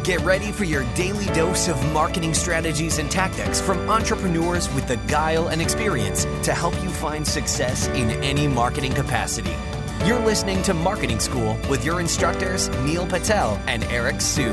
Get ready for your daily dose of marketing strategies and tactics from entrepreneurs with the guile and experience to help you find success in any marketing capacity. You're listening to Marketing School with your instructors, Neil Patel and Eric Su.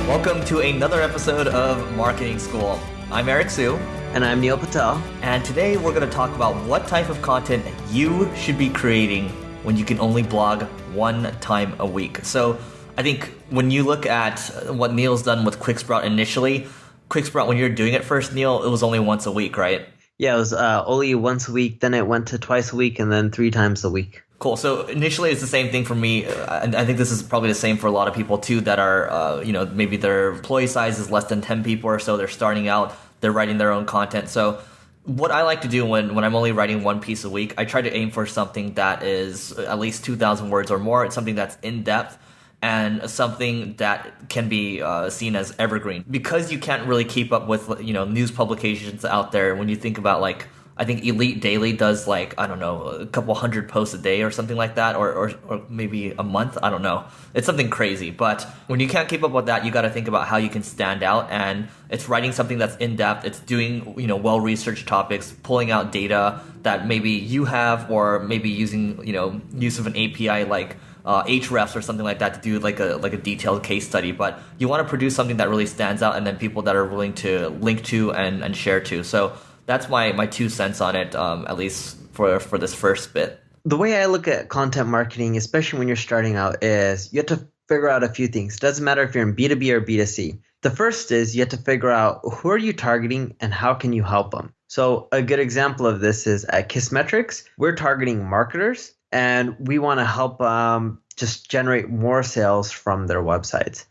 Welcome to another episode of Marketing School. I'm Eric Su. And I'm Neil Patel. And today we're going to talk about what type of content you should be creating when you can only blog one time a week. So I think when you look at what Neil's done with QuickSprout initially, QuickSprout, when you're doing it first, Neil, it was only once a week, right? Yeah, it was only once a week, then it went to twice a week, and then 3 times a week. Cool. So initially it's the same thing for me. I think this is probably the same for a lot of people too that are, maybe their employee size is less than 10 people or so. They're starting out, they're writing their own content. So what I like to do when I'm only writing one piece a week, I try to aim for something that is at least 2,000 words or more. It's something that's in depth and something that can be seen as evergreen. Because you can't really keep up with, news publications out there. When you think about I think Elite Daily does a couple hundred posts a day or something like that, or maybe a month. I don't know. It's something crazy. But when you can't keep up with that, you got to think about how you can stand out. And it's writing something that's in depth. It's doing, well-researched topics, pulling out data that maybe you have, or maybe using, use of an API like Hrefs or something like that to do like a detailed case study. But you want to produce something that really stands out and then people that are willing to link to and share to. So that's my 2 cents on it, at least for this first bit. The way I look at content marketing, especially when you're starting out, is you have to figure out a few things. It doesn't matter if you're in B2B or B2C. The first is you have to figure out who are you targeting and how can you help them. So a good example of this is at Kissmetrics, we're targeting marketers and we want to help just generate more sales from their websites.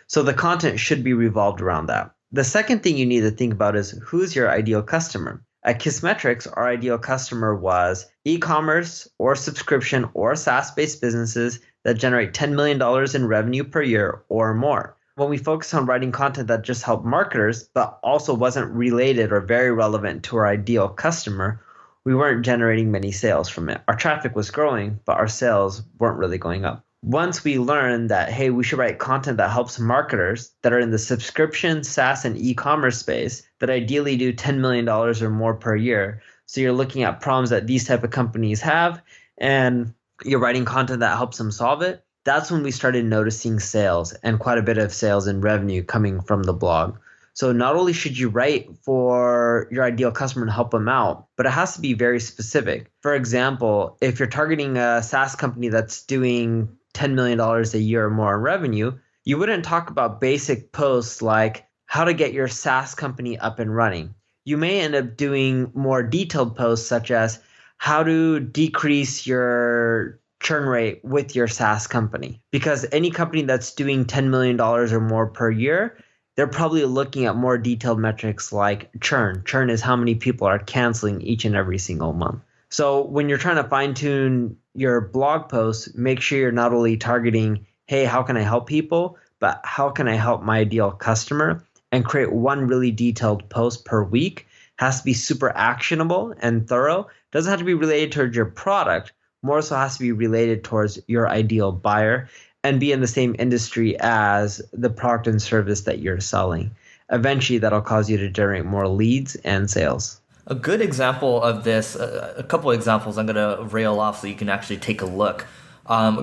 So the content should be revolved around that. The second thing you need to think about is who's your ideal customer. At Kissmetrics, our ideal customer was e-commerce or subscription or SaaS-based businesses that generate $10 million in revenue per year or more. When we focus on writing content that just helped marketers, but also wasn't related or very relevant to our ideal customer, we weren't generating many sales from it. Our traffic was growing, but our sales weren't really going up. Once we learned that, hey, we should write content that helps marketers that are in the subscription, SaaS, and e-commerce space that ideally do $10 million or more per year. So you're looking at problems that these type of companies have, and you're writing content that helps them solve it. That's when we started noticing sales and quite a bit of sales and revenue coming from the blog. So not only should you write for your ideal customer and help them out, but it has to be very specific. For example, if you're targeting a SaaS company that's doing $10 million a year or more in revenue, you wouldn't talk about basic posts like how to get your SaaS company up and running. You may end up doing more detailed posts such as how to decrease your churn rate with your SaaS company. Because any company that's doing $10 million or more per year, they're probably looking at more detailed metrics like churn. Churn is how many people are canceling each and every single month. So when you're trying to fine tune your blog posts, make sure you're not only targeting, hey, how can I help people, but how can I help my ideal customer, and create one really detailed post per week. Has to be super actionable and thorough. Doesn't have to be related towards your product, more so has to be related towards your ideal buyer and be in the same industry as the product and service that you're selling. Eventually, that'll cause you to generate more leads and sales. A good example of this, a couple of examples I'm going to rail off so you can actually take a look.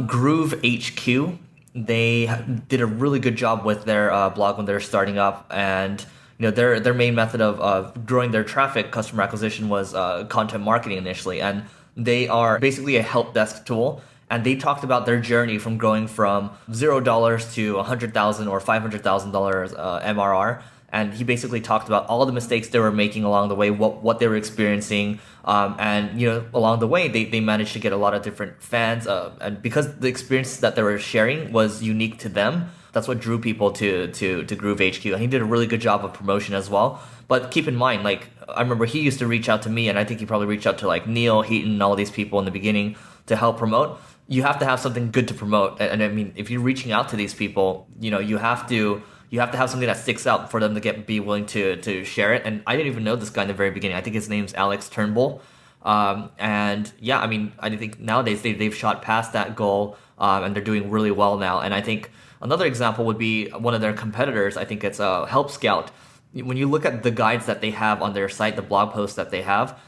Groove HQ, they did a really good job with their blog when they're starting up, and their main method of growing their traffic, customer acquisition, was content marketing initially, and they are basically a help desk tool. And they talked about their journey from going from $0 to $100,000 or $500,000 MRR. And he basically talked about all the mistakes they were making along the way, what they were experiencing, and along the way they managed to get a lot of different fans, and because the experience that they were sharing was unique to them, that's what drew people to Groove HQ. And he did a really good job of promotion as well. But keep in mind, I remember he used to reach out to me, and I think he probably reached out to Neil, Heaton, and all these people in the beginning to help promote. You have to have something good to promote, and I mean, if you're reaching out to these people, you have to have something that sticks out for them to be willing to share it. And I didn't even know this guy in the very beginning. I think his name's Alex Turnbull. And yeah, I mean, I think nowadays they've shot past that goal, and they're doing really well now. And I think another example would be one of their competitors. I think it's Help Scout. When you look at the guides that they have on their site, the blog posts that they have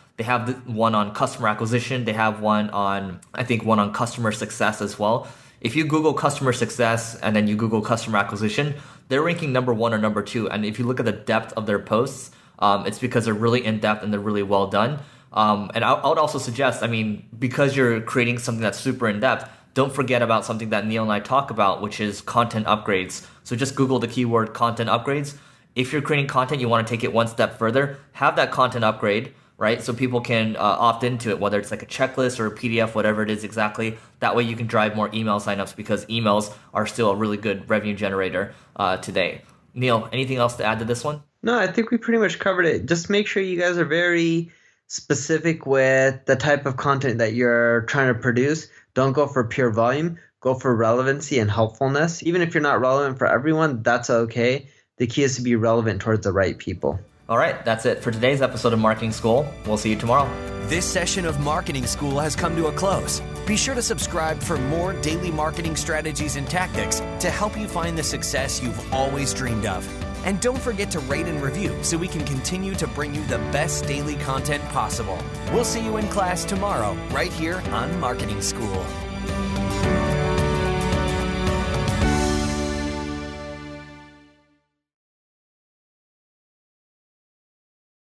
one on customer acquisition. They have one on, I think, one on customer success as well. If you Google customer success and then you Google customer acquisition, they're ranking number 1 or number 2. And if you look at the depth of their posts, it's because they're really in depth and they're really well done. And I would also suggest, I mean, because you're creating something that's super in depth, don't forget about something that Neil and I talk about, which is content upgrades. So just Google the keyword content upgrades. If you're creating content, you want to take it one step further, have that content upgrade, right? So people can opt into it, whether it's like a checklist or a PDF, whatever it is exactly. That way you can drive more email signups because emails are still a really good revenue generator today. Neil, anything else to add to this one? No, I think we pretty much covered it. Just make sure you guys are very specific with the type of content that you're trying to produce. Don't go for pure volume. Go for relevancy and helpfulness. Even if you're not relevant for everyone, that's okay. The key is to be relevant towards the right people. All right, that's it for today's episode of Marketing School. We'll see you tomorrow. This session of Marketing School has come to a close. Be sure to subscribe for more daily marketing strategies and tactics to help you find the success you've always dreamed of. And don't forget to rate and review so we can continue to bring you the best daily content possible. We'll see you in class tomorrow, right here on Marketing School.